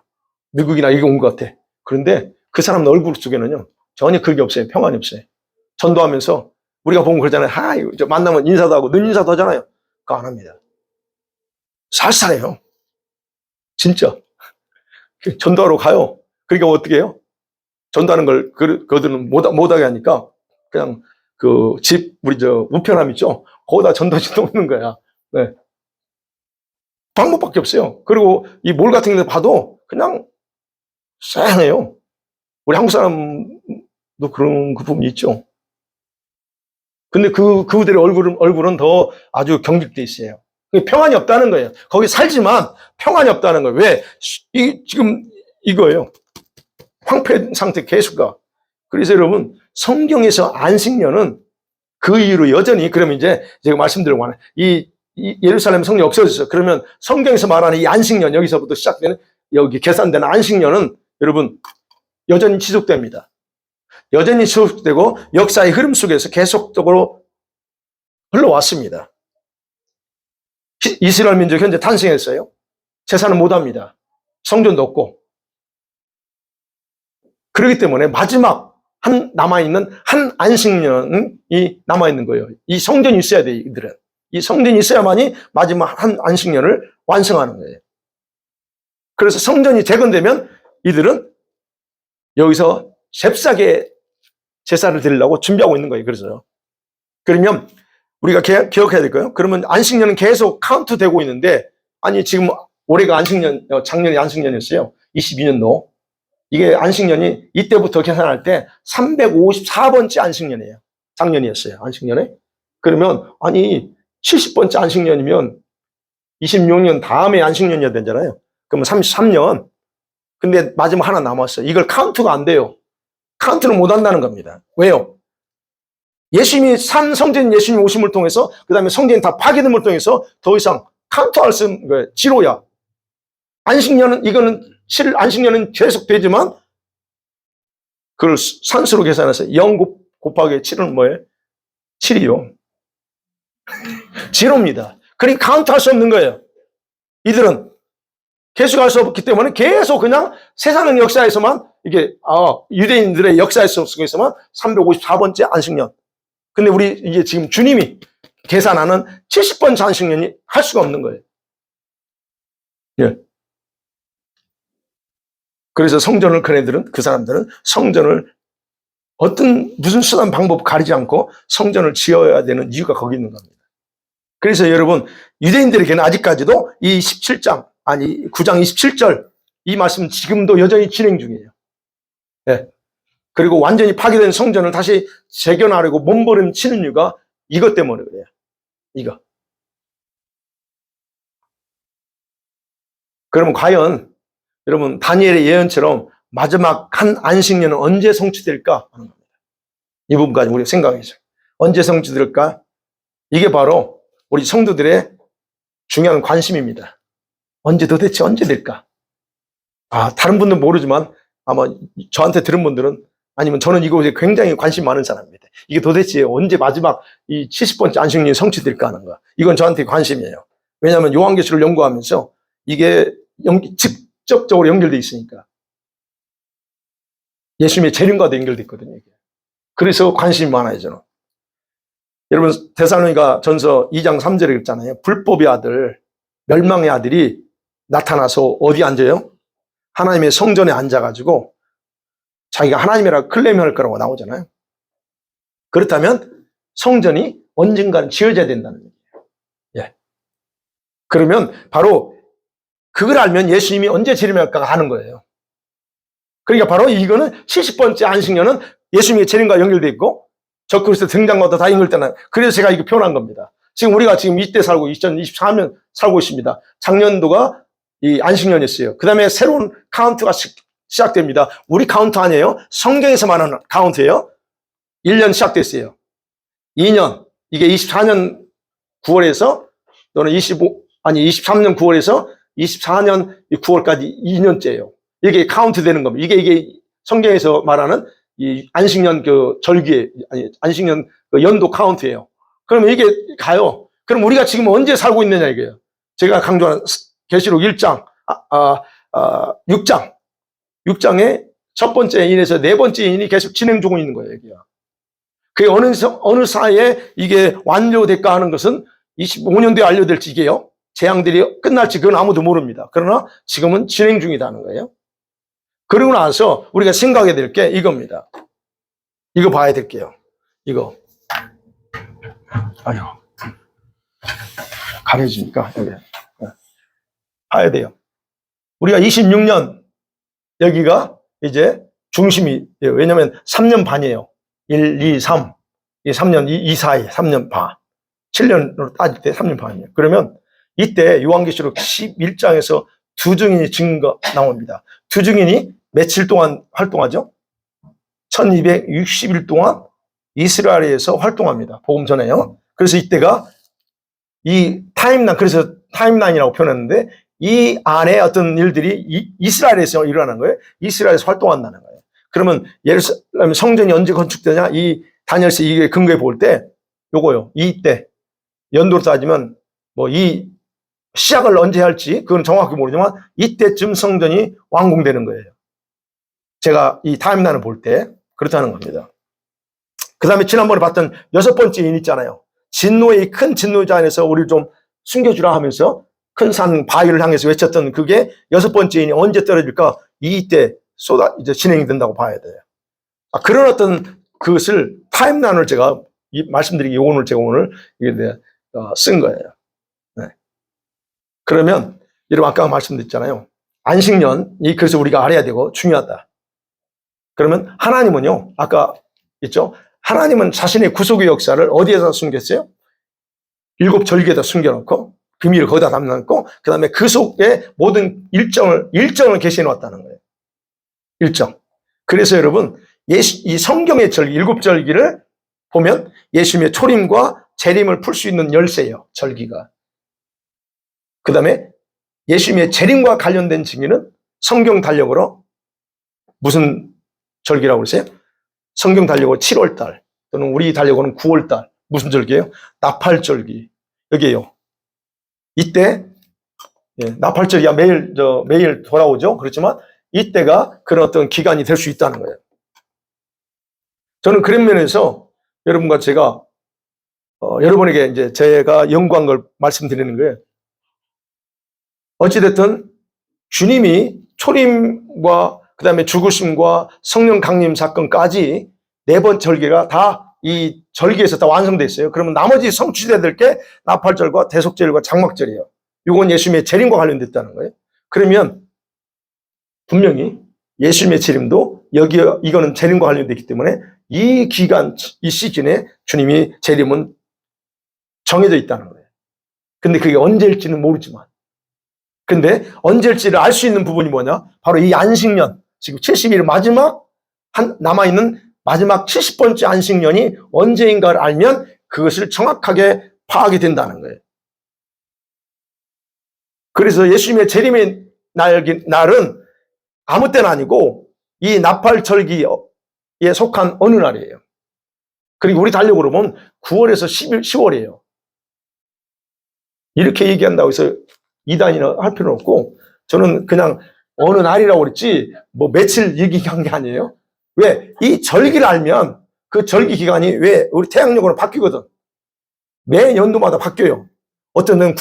미국이나 여기 온 것 같아. 그런데 그 사람 얼굴 속에는요. 전혀 그게 없어요. 평안이 없어요. 전도하면서 우리가 보면 그러잖아요. 하이, 만나면 인사도 하고 눈 인사도 하잖아요. 그거 안 합니다. 쌀쌀해요. 진짜. 전도하러 가요. 그러니까 어떻게 해요? 전도하는 걸 그들은 못하게 하니까 그냥 그 집 우리 우편함 있죠. 거기다 전도지 놓는 거야. 네. 방법밖에 없어요. 그리고 이 몰 같은 데 봐도 그냥 쎄해요. 우리 한국 사람도 그런 그 부분이 있죠. 근데 그들의 얼굴은 더 아주 경직돼 있어요. 평안이 없다는 거예요. 거기 살지만 평안이 없다는 거예요. 왜? 지금 이거예요. 황폐 상태 계속 가. 그래서 여러분, 성경에서 안식년은 그 이유로 여전히, 그러면 이제 제가 말씀드리고 하는, 이 예루살렘 성령이 없어졌어요. 그러면 성경에서 말하는 이 안식년, 여기서부터 시작되는, 여기 계산되는 안식년은 여러분, 여전히 지속됩니다. 여전히 지속되고 역사의 흐름 속에서 계속적으로 흘러왔습니다. 이스라엘 민족 현재 탄생했어요. 제사는 못합니다. 성전도 없고. 그렇기 때문에 마지막 남아있는 한 안식년이 남아있는 거예요. 이 성전이 있어야 돼요, 이들은. 이 성전이 있어야만이 마지막 한 안식년을 완성하는 거예요. 그래서 성전이 재건되면 이들은 여기서 잽싸게 제사를 드리려고 준비하고 있는 거예요. 그러면 우리가 기억해야 될 거예요. 그러면 안식년은 계속 카운트 되고 있는데, 아니 지금 올해가 안식년, 작년이 안식년이었어요. 22년도. 이게 안식년이 이때부터 계산할 때 354번째 안식년이에요. 작년이었어요. 안식년에. 그러면 아니 70번째 안식년이면 26년 다음에 안식년이어야 되잖아요. 그러면 33년. 근데 마지막 하나 남았어요. 이걸 카운트가 안 돼요. 카운트를 못 한다는 겁니다. 왜요? 예수님이 성전 예수님 오심을 통해서, 그 다음에 성전이 다 파괴됨을 통해서 더 이상 카운트할 수 없는 거예요. 지로야. 안식년은, 안식년은 계속 되지만, 그걸 산수로 계산해서 0 곱하기 7은 뭐예요? 7이요. 지로입니다. 그러니까 카운트할 수 없는 거예요. 이들은 계속할 수 없기 때문에 계속 그냥 세상 역사에서만, 이게, 유대인들의 역사 속에서만 354번째 안식년. 근데 우리 이게 지금 주님이 계산하는 70번째 안식년이 할 수가 없는 거예요. 예. 그래서 성전을 그 사람들은 성전을 무슨 수단 방법 가리지 않고 성전을 지어야 되는 이유가 거기 있는 겁니다. 그래서 여러분, 유대인들에게는 아직까지도 이 9장 27절 이 말씀 지금도 여전히 진행 중이에요. 예. 그리고 완전히 파괴된 성전을 다시 재건하려고 몸부림치는 이유가 이것 때문에 그래요. 이거. 그러면 과연 여러분 다니엘의 예언처럼 마지막 한 안식년은 언제 성취될까 하는 겁니다. 이 부분까지 우리가 생각해야죠. 언제 성취될까? 이게 바로 우리 성도들의 중요한 관심입니다. 도대체 언제 될까? 다른 분들은 모르지만 아마 저한테 들은 분들은, 아니면 저는 이곳에 굉장히 관심 많은 사람입니다. 이게 도대체 언제 마지막 이 70번째 안식년이 성취될까 하는 거. 이건 저한테 관심이에요. 왜냐하면 요한계시를 연구하면서 이게 직접적으로 연결되어 있으니까. 예수님의 재림과도 연결되어 있거든요. 이게. 그래서 관심이 많아요, 저는. 여러분, 데살로니가 전서 2장 3절에 있잖아요. 불법의 아들, 멸망의 아들이 나타나서 어디 앉아요? 하나님의 성전에 앉아가지고 자기가 하나님이라고 클레임할 거라고 나오잖아요. 그렇다면 성전이 언젠가는 지어져야 된다는 얘기예요. 예. 그러면 바로 그걸 알면 예수님이 언제 재림할까 하는 거예요. 그러니까 바로 이거는 70번째 안식년은 예수님의 재림과 연결되어 있고 적그리스도 등장과도 다 연결되는, 그래서 제가 이거 표현한 겁니다. 지금 우리가 지금 이때 살고 2024년 살고 있습니다. 작년도가 이 안식년이었어요. 그 다음에 새로운 카운트가 시작됩니다. 우리 카운트 아니에요. 성경에서 말하는 카운트예요. 1년 시작됐어요. 2년, 이게 24년 9월에서 또는 23년 9월에서 24년 9월까지 2년째예요. 이게 카운트 되는 겁니다. 이게 성경에서 말하는 이 안식년 안식년 연도 카운트예요. 그러면 이게 가요. 그럼 우리가 지금 언제 살고 있느냐 이거예요. 제가 강조하는 계시록 1장, 6장의 첫 번째 인에서 네 번째 인이 계속 진행 중에 있는 거예요, 여기가. 그게 어느 사이에 이게 완료될까 하는 것은 25년 뒤에 완료될지 이게요. 재앙들이 끝날지 그건 아무도 모릅니다. 그러나 지금은 진행 중이라는 거예요. 그러고 나서 우리가 생각해야 될 게 이겁니다. 이거 봐야 될게요. 이거. 아유. 가려지니까, 여기. 봐야 돼요. 우리가 26년, 여기가 이제 중심이에요. 왜냐면 3년 반이에요. 1, 2, 3. 이 3년, 2 사이, 3년 반. 7년으로 따질 때 3년 반이에요. 그러면 이때 요한계시록 11장에서 두 증인이 증거 나옵니다. 두 증인이 며칠 동안 활동하죠? 1260일 동안 이스라엘에서 활동합니다. 복음 전에요. 그래서 이때가 이 타임라인, 그래서 타임라인이라고 표현했는데 이 안에 어떤 일들이 이스라엘에서 일어나는 거예요. 이스라엘에서 활동한다는 거예요. 그러면 예루살렘 성전이 언제 건축되냐? 이 다니엘서 이게 근거에 볼 때 요거요. 이때 연도로 따지면 뭐 이 시작을 언제 할지 그건 정확히 모르지만 이때쯤 성전이 완공되는 거예요. 제가 이 타임라인을 볼 때 그렇다는 겁니다. 그 다음에 지난번에 봤던 여섯 번째 인 있잖아요. 진노의 큰 진노자 안에서 우리를 좀 숨겨주라 하면서 큰 산 바위를 향해서 외쳤던 그게 여섯 번째 인이 언제 떨어질까? 이때 이제 진행이 된다고 봐야 돼요. 그런 어떤 그것을 타임라인을 제가 말씀드리기 오늘 제가 오늘 쓴 거예요. 네. 그러면 여러분 아까 말씀드렸잖아요. 안식년이 그래서 우리가 알아야 되고 중요하다. 그러면 하나님은요, 아까 있죠? 하나님은 자신의 구속의 역사를 어디에다 숨겼어요? 7 절기에다 숨겨놓고 비밀을 거기다 담아놓고 그 다음에 그 속에 모든 일정을 계시해 놓았다는 거예요. 일정. 그래서 여러분 이 성경의 절기 7 절기를 보면 예수님의 초림과 재림을 풀 수 있는 열쇠예요. 절기가. 그 다음에 예수님의 재림과 관련된 증인은 성경 달력으로 무슨 절기라고 그러세요? 성경 달력으로 7월달 또는 우리 달력으로는 9월달 무슨 절기예요? 나팔절기. 여기에요. 이때 나팔절기가 매일 돌아오죠. 그렇지만 이때가 그런 어떤 기간이 될 수 있다는 거예요. 저는 그런 면에서 여러분과 제가 여러분에게 이제 제가 연구한 걸 말씀드리는 거예요. 어찌됐든 주님이 초림과 그 다음에 죽으심과 성령 강림 사건까지 4번 절기가 다 이 절기에서 다 완성되어 있어요. 그러면 나머지 성취돼야 될 게 나팔절과 대속절과 장막절이에요. 이건 예수님의 재림과 관련됐다는 거예요. 그러면 분명히 예수님의 재림도 이거는 재림과 관련됐기 때문에 이 기간, 이 시즌에 주님이 재림은 정해져 있다는 거예요. 근데 그게 언제일지는 모르지만. 근데 언제일지를 알 수 있는 부분이 뭐냐? 바로 이 안식년, 지금 70일 마지막 남아있는 마지막 70번째 안식년이 언제인가를 알면 그것을 정확하게 파악이 된다는 거예요. 그래서 예수님의 재림의 날은 아무 때는 아니고 이 나팔절기에 속한 어느 날이에요. 그리고 우리 달력으로 보면 9월에서 10월이에요. 이렇게 얘기한다고 해서 이단이나 할 필요는 없고 저는 그냥 어느 날이라고 그랬지 뭐 며칠 얘기한 게 아니에요. 왜? 이 절기를 알면 그 절기 기간이 왜 우리 태양력으로 바뀌거든. 매 연도마다 바뀌어요. 어떤 데는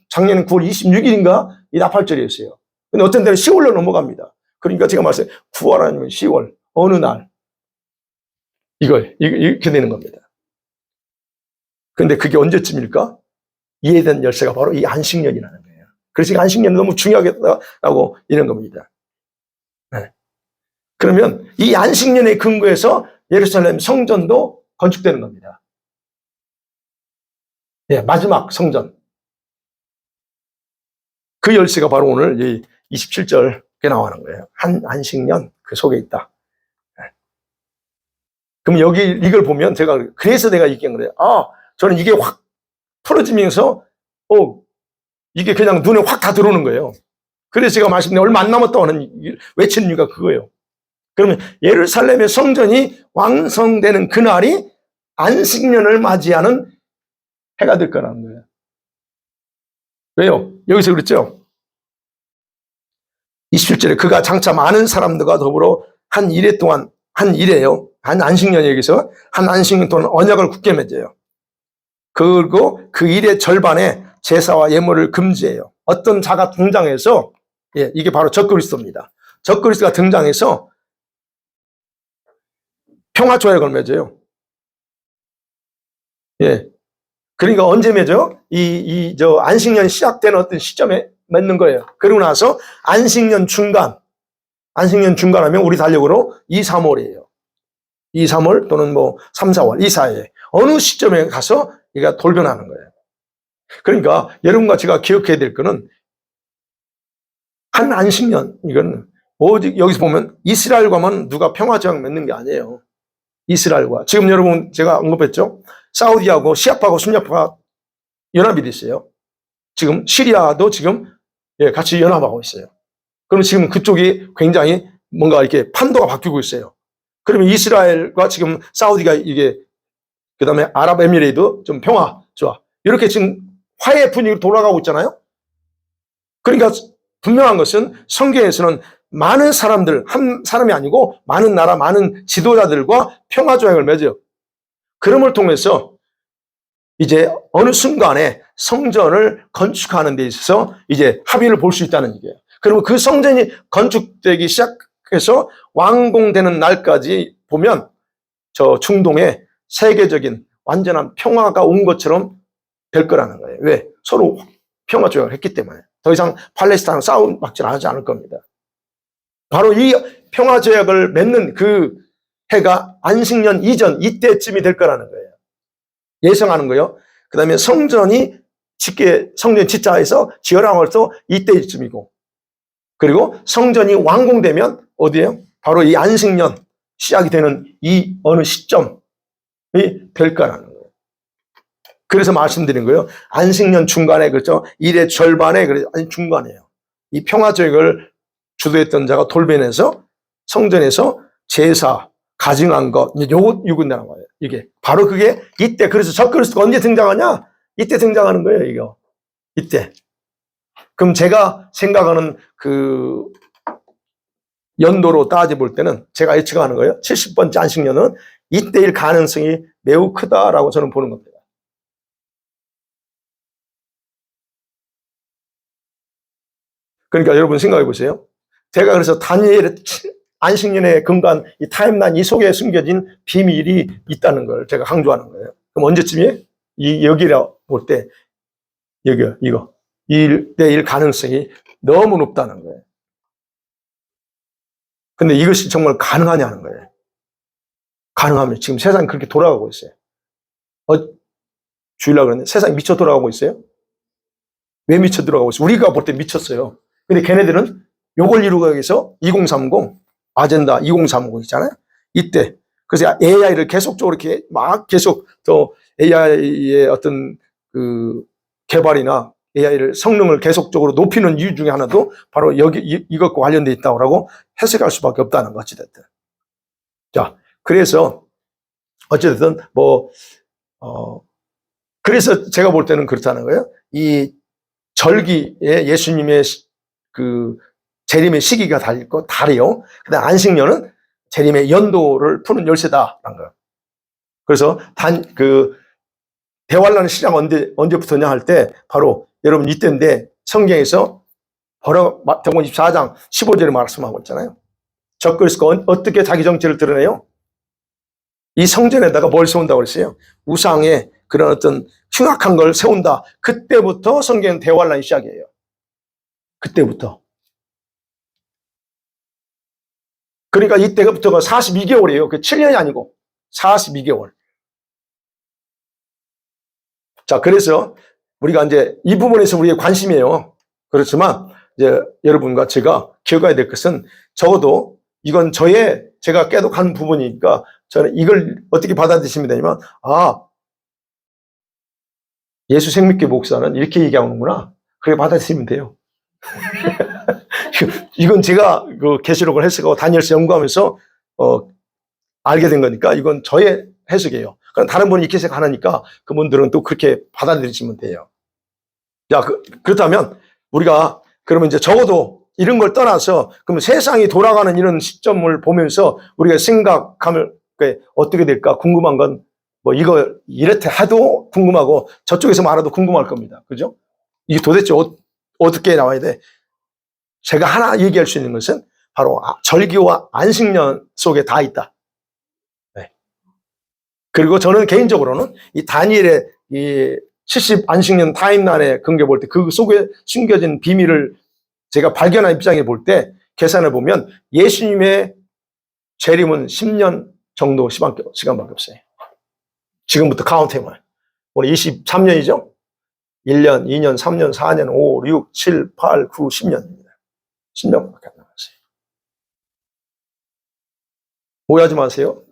작년엔 9월 26일인가 이 나팔절이었어요. 근데 어떤 데는 10월로 넘어갑니다. 그러니까 제가 말했어요. 9월 아니면 10월 어느 날 이렇게 되는 겁니다. 근데 그게 언제쯤일까? 이에 대한 열쇠가 바로 이 안식년이라는 거예요. 그래서 이 안식년이 너무 중요하겠다고 이런 겁니다. 네. 그러면 이 안식년의 근거에서 예루살렘 성전도 건축되는 겁니다. 예, 마지막 성전. 그 열쇠가 바로 오늘 이 27절에 나오는 거예요. 한 안식년 그 속에 있다. 예. 그럼 여기 이걸 보면 그래서 내가 얘기한 거예요. 저는 이게 확 풀어지면서, 이게 그냥 눈에 확 다 들어오는 거예요. 그래서 제가 말씀드린 얼마 안 남았다고 하는 외치는 이유가 그거예요. 그러면 예루살렘의 성전이 완성되는 그날이 안식년을 맞이하는 해가 될 거라는 거예요. 왜요? 여기서 그랬죠? 27절에 그가 장차 많은 사람들과 더불어 한 일해 동안, 한 일해요. 한 안식년 여기서 한 안식년 동안 언약을 굳게 맺어요. 그리고 그 일의 절반에 제사와 예물을 금지해요. 어떤 자가 등장해서, 이게 바로 적그리스도입니다. 적그리스도가 등장해서 평화조약을 맺어요. 예. 그러니까 언제 맺어요? 저 안식년이 시작되는 어떤 시점에 맺는 거예요. 그러고 나서 안식년 중간하면 우리 달력으로 2, 3월이에요. 2, 3월 또는 뭐 3, 4월 이 사이에 어느 시점에 가서 얘가 돌변하는 거예요. 그러니까 여러분과 제가 기억해야 될 거는 한 안식년, 이건 오직 여기서 보면 이스라엘과만 누가 평화조약 맺는 게 아니에요. 이스라엘과. 지금 여러분 제가 언급했죠? 사우디하고 시아파하고 순야파가 연합이 됐어요. 지금 시리아도 지금 같이 연합하고 있어요. 그럼 지금 그쪽이 굉장히 뭔가 이렇게 판도가 바뀌고 있어요. 그러면 이스라엘과 지금 사우디가 그 다음에 아랍에미레이트 좀 평화 좋아. 이렇게 지금 화해 분위기로 돌아가고 있잖아요. 그러니까 분명한 것은 성경에서는 많은 사람들, 한 사람이 아니고 많은 나라, 많은 지도자들과 평화조약을 맺어요. 그럼을 통해서 이제 어느 순간에 성전을 건축하는 데 있어서 이제 합의를 볼 수 있다는 얘기예요. 그러면 그 성전이 건축되기 시작해서 완공되는 날까지 보면 저 중동에 세계적인 완전한 평화가 온 것처럼 될 거라는 거예요. 왜? 서로 평화조약을 했기 때문에. 더 이상 팔레스타인 싸움박질 하지 않을 겁니다. 바로 이 평화조약을 맺는 그 해가 안식년 이전 이때쯤이 될 거라는 거예요. 예상하는 거예요. 그 다음에 성전이 성전 짓자에서 지어라고 해서 이때쯤이고, 그리고 성전이 완공되면 어디예요? 바로 이 안식년 시작이 되는 이 어느 시점이 될 거라는 거예요. 그래서 말씀드린 거예요. 안식년 중간에, 그렇죠? 일의 절반에, 중간이에요. 이 평화조약을 주도했던 자가 돌변해서 성전에서 제사, 가증한 것, 요거 유근다는 거예요. 이게. 바로 그게 이때, 그래서 적그리스도가 언제 등장하냐? 이때 등장하는 거예요, 이거. 이때. 그럼 제가 생각하는 그 연도로 따져볼 때는 제가 예측하는 거예요. 70번째 안식년은 이때일 가능성이 매우 크다라고 저는 보는 겁니다. 그러니까 여러분 생각해 보세요. 제가 그래서 다니엘의 안식년에 근거한 이 타임라인 이 속에 숨겨진 비밀이 있다는 걸 제가 강조하는 거예요. 그럼 언제쯤이에요? 여기라 볼 때, 이거. 이때일 가능성이 너무 높다는 거예요. 근데 이것이 정말 가능하냐는 거예요. 가능하면 지금 세상이 그렇게 돌아가고 있어요. 주일날 그러는데 세상이 미쳐 돌아가고 있어요? 왜 미쳐 돌아가고 있어요? 우리가 볼 때 미쳤어요. 근데 걔네들은 요걸 이루기 위해서 2030 아젠다 2030 있잖아요. 이때 그래서 AI를 계속적으로 이렇게 막 계속 또 AI의 어떤 그 개발이나 AI를 성능을 계속적으로 높이는 이유 중에 하나도 바로 여기 이것과 관련돼 있다고 해석할 수밖에 없다는 것 어찌됐든. 자, 그래서 어찌됐든 그래서 제가 볼 때는 그렇다는 거예요. 이 절기에 예수님의 그 재림의 시기가 다르요. 그다음 안식년은 재림의 연도를 푸는 열쇠다라는 거예요. 그래서 대환란 시작 언제부터냐 할 때 바로 여러분 이때인데 성경에서 바로 마태복음 24장 15절에 말씀하고 있잖아요. 적그리스도가 어떻게 자기 정체를 드러내요? 이 성전에다가 뭘 세운다고 그랬어요? 우상의 그런 어떤 흉악한 걸 세운다. 그때부터 성경 대환란이 시작이에요. 그때부터. 그러니까 이때부터가 42개월이에요. 그 7년이 아니고 42개월. 자, 그래서 우리가 이제 이 부분에서 우리의 관심이에요. 그렇지만 이제 여러분과 제가 기억해야 될 것은 적어도 이건 제가 깨닫는 부분이니까 저는 이걸 어떻게 받아들이시면 되냐면, 예수 생명교회 목사는 이렇게 얘기하는구나. 그렇게 받아들이면 돼요. 이건 제가 그 계시록을 해석하고 다니엘서 연구하면서 알게 된 거니까 이건 저의 해석이에요. 그럼 다른 분이 이렇게 해석하니까 그분들은 또 그렇게 받아들이시면 돼요. 자, 그렇다면 우리가 그러면 이제 적어도 이런 걸 떠나서 그럼 세상이 돌아가는 이런 시점을 보면서 우리가 생각하면 어떻게 될까 궁금한 건 뭐 이거 이렇게 해도 궁금하고 저쪽에서 말해도 궁금할 겁니다. 그죠? 이게 도대체 어떻게 나와야 돼? 제가 하나 얘기할 수 있는 것은 바로 절기와 안식년 속에 다 있다. 네. 그리고 저는 개인적으로는 이 다니엘의 이 70 안식년 타임라인에 근거 볼 때 그 속에 숨겨진 비밀을 제가 발견한 입장에 볼 때 계산을 보면 예수님의 재림은 10년 정도 시간밖에 없어요. 지금부터 카운트해봐요. 오늘 23년이죠? 1년, 2년, 3년, 4년, 5, 6, 7, 8, 9, 10년입니다. 10년밖에 안 남았어요. 오해하지 마세요.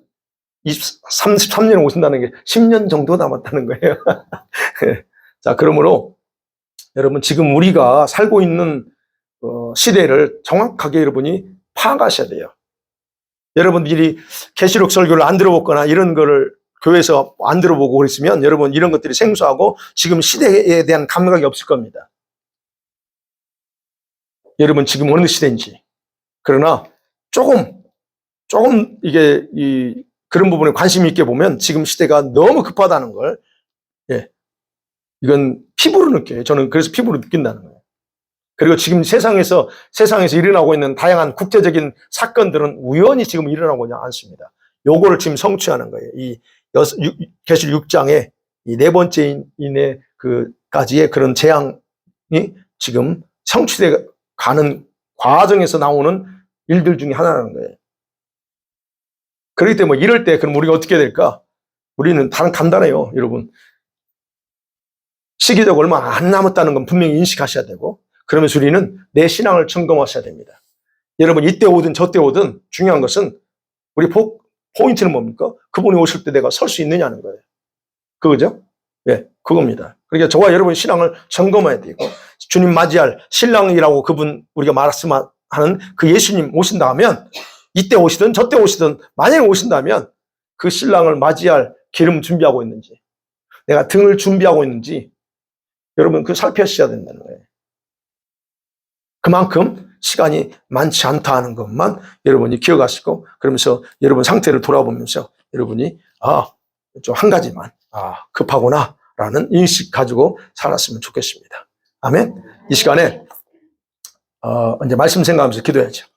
33년 오신다는 게 10년 정도 남았다는 거예요. 자, 그러므로 여러분 지금 우리가 살고 있는 시대를 정확하게 여러분이 파악하셔야 돼요. 여러분들이 계시록 설교를 안 들어보거나 이런 거를 교회에서 안 들어보고 그랬으면 여러분 이런 것들이 생소하고 지금 시대에 대한 감각이 없을 겁니다. 여러분 지금 어느 시대인지. 그러나 조금 이게 그런 부분에 관심 있게 보면 지금 시대가 너무 급하다는 걸, 이건 피부로 느껴요. 저는 그래서 피부로 느낀다는 거예요. 그리고 지금 세상에서 일어나고 있는 다양한 국제적인 사건들은 우연히 지금 일어나고 있지 않습니다. 요거를 지금 성취하는 거예요. 이 계시록 6장의 이 네 번째 인의 까지의 그런 재앙이 지금 성취돼 가는 과정에서 나오는 일들 중에 하나라는 거예요. 그렇기 때문에 이럴 때 그럼 우리가 어떻게 될까? 우리는 간단해요, 여러분. 시기적 얼마 안 남았다는 건 분명히 인식하셔야 되고, 그러면서 우리는 내 신앙을 점검하셔야 됩니다. 여러분 이때 오든 저때 오든 중요한 것은 우리 포인트는 뭡니까? 그분이 오실 때 내가 설 수 있느냐는 거예요. 그거죠? 예, 그겁니다. 그러니까 저와 여러분 신앙을 점검해야 되고, 주님 맞이할 신랑이라고 그분 우리가 말씀하는 그 예수님 오신다 하면 이때 오시든 저때 오시든 만약에 오신다면 그 신랑을 맞이할 기름 준비하고 있는지, 내가 등을 준비하고 있는지 여러분 살펴주셔야 된다는 거예요. 그만큼 시간이 많지 않다는 것만 여러분이 기억하시고, 그러면서 여러분 상태를 돌아보면서 여러분이 좀 한 가지만 급하구나 라는 인식 가지고 살았으면 좋겠습니다. 아멘. 이 시간에 이제 말씀 생각하면서 기도해야죠.